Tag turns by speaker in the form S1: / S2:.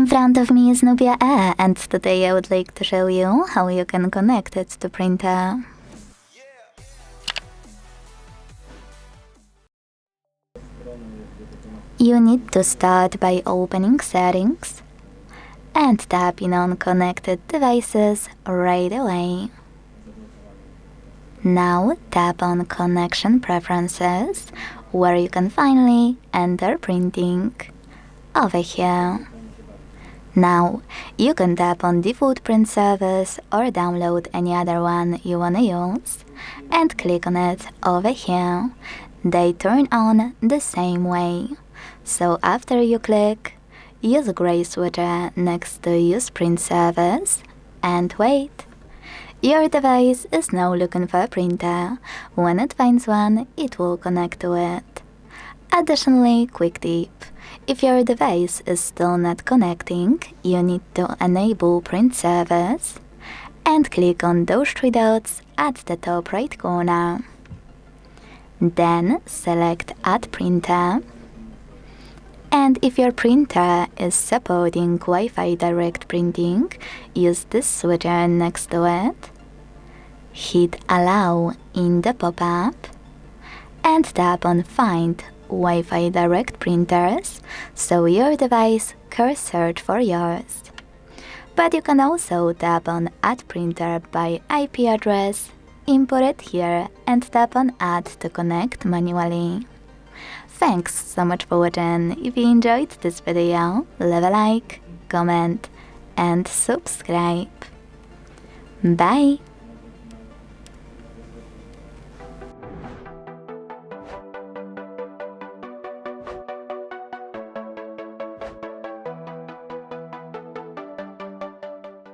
S1: In front of me is NUBIA Air, and today I would like to show you how you can connect it to printer. You need to start by opening Settings and tapping on Connected Devices right away. Now tap on Connection Preferences, where you can finally enter printing over here. Now, you can tap on Default Print Service or download any other one you wanna use and click on it over here. They turn on the same way. So after you click, use a gray switcher next to Use Print Service and wait. Your device is now looking for a printer. When it finds one, it will connect to it. Additionally, quick tip. If your device is still not connecting, you need to enable print service and click on those three dots at the top right corner. Then select Add Printer. And if your printer is supporting Wi-Fi direct printing, use this switcher next to it. Hit Allow in the pop-up and tap on Find Wi-Fi direct printers, so your device can search for yours. But you can also tap on Add Printer by IP address, import it here and tap on Add to connect manually. Thanks so much for watching. If you enjoyed this video, leave a like, comment and subscribe. Bye!